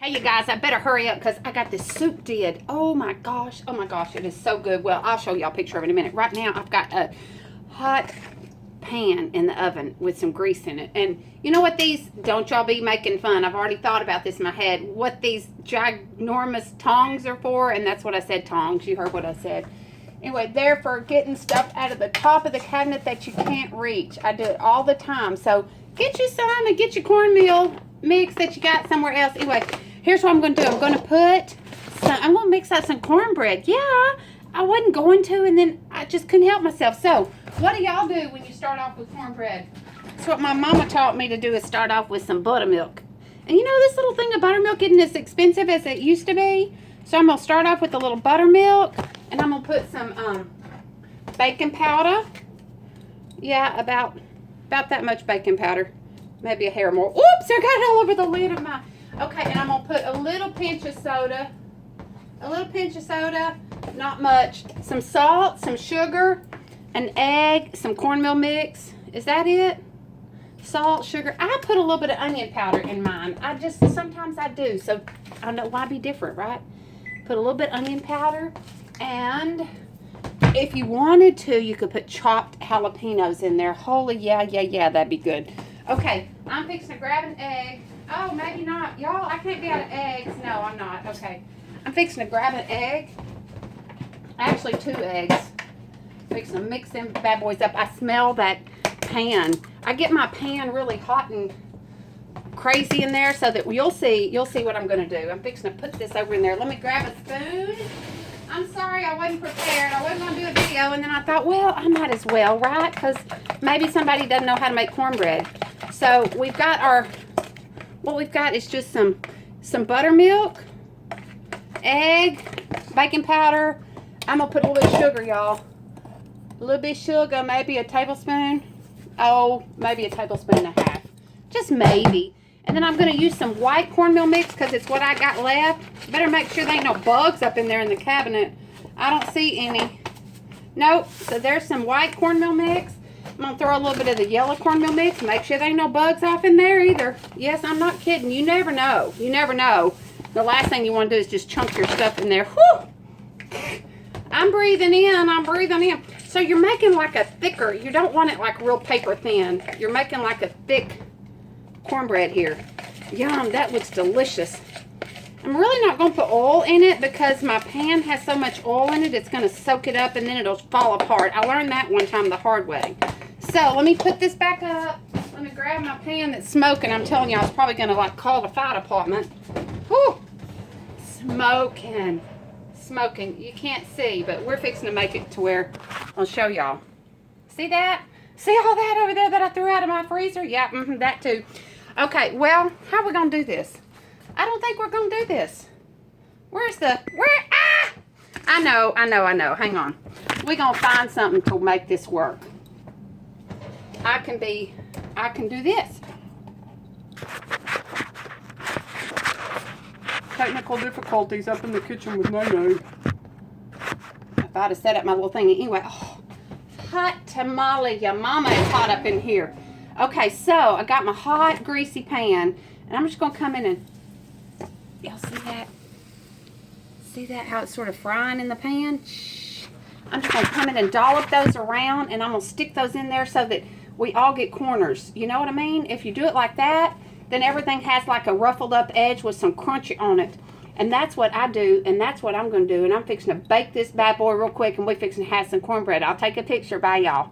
Hey, you guys, I better hurry up because I got this soup did. Oh my gosh, it is so good. Well, I'll show y'all a picture of it in a minute. Right now, I've got a hot pan in the oven with some grease in it. And you know what these, don't y'all be making fun. I've already thought about this in my head. What these ginormous tongs are for, and that's what I said, tongs. You heard what I said. Anyway, they're for getting stuff out of the top of the cabinet that you can't reach. I do it all the time. So get you some and get your cornmeal mix that you got somewhere else. Anyway, here's what I'm going to do. I'm going to mix out some cornbread. Yeah, I wasn't going to, and then I just couldn't help myself. So what do y'all do when you start off with cornbread? That's what my mama taught me to do, is start off with some buttermilk. And you know, this little thing of buttermilk isn't as expensive as it used to be. So I'm going to start off with a little buttermilk, and I'm going to put some baking powder. Yeah, about that much baking powder. Maybe a hair more. Oops, I got it all over the lid of my... Okay, and I'm going to put a little pinch of soda. A little pinch of soda, not much. Some salt, some sugar, an egg, some cornmeal mix. Is that it? Salt, sugar. I put a little bit of onion powder in mine. Sometimes I do. So I don't know why be different, right? Put a little bit of onion powder. And if you wanted to, you could put chopped jalapenos in there. Holy, yeah, that'd be good. Okay, I'm fixing to grab an egg. Oh, maybe not. Y'all, I can't be out of eggs. No, I'm not. Okay. I'm fixing to grab an egg. Actually, 2 eggs. Fixing to mix them bad boys up. I smell that pan. I get my pan really hot and crazy in there so that you'll see what I'm going to do. I'm fixing to put this over in there. Let me grab a spoon. I'm sorry, I wasn't prepared. I wasn't going to do a video, and then I thought, well, I might as well, right? Because maybe somebody doesn't know how to make cornbread. So we've got what we've got is just some buttermilk, egg, baking powder. I'm going to put a little bit of sugar, y'all. A little bit of sugar, maybe a tablespoon. Oh, maybe a tablespoon and a half. Just maybe. And then I'm going to use some white cornmeal mix because it's what I got left. Better make sure there ain't no bugs up in there in the cabinet. I don't see any. Nope. So there's some white cornmeal mix. I'm going to throw a little bit of the yellow cornmeal mix. Make sure there ain't no bugs off in there either. Yes, I'm not kidding. You never know. You never know. The last thing you want to do is just chunk your stuff in there. Whew! I'm breathing in. I'm breathing in. So you're making like a thicker. You don't want it like real paper thin. You're making like a thick cornbread here. Yum, that looks delicious. I'm really not going to put oil in it because my pan has so much oil in it, it's going to soak it up and then it'll fall apart. I learned that one time the hard way. So let me put this back up. Let me grab my pan that's smoking. I'm telling you, I was probably going to like call the fire department. Whew. Smoking. You can't see, but we're fixing to make it to where I'll show y'all. See that? See all that over there that I threw out of my freezer? Yeah, that too. Okay, well, how are we going to do this? I don't think we're going to do this. I know. Hang on. We're going to find something to make this work. I can do this. Technical difficulties up in the kitchen with no. If I'd have set up my little thing. Anyway, oh, hot tamale. Your mama is hot up in here. Okay, so I got my hot, greasy pan. And I'm just going to come in and... Y'all see that? See that? How it's sort of frying in the pan? Shh. I'm just going to come in and dollop those around. And I'm going to stick those in there so that we all get corners. You know what I mean? If you do it like that, then everything has like a ruffled up edge with some crunchy on it. And that's what I do, and that's what I'm going to do. And I'm fixing to bake this bad boy real quick, and we're fixing to have some cornbread. I'll take a picture. Bye, y'all.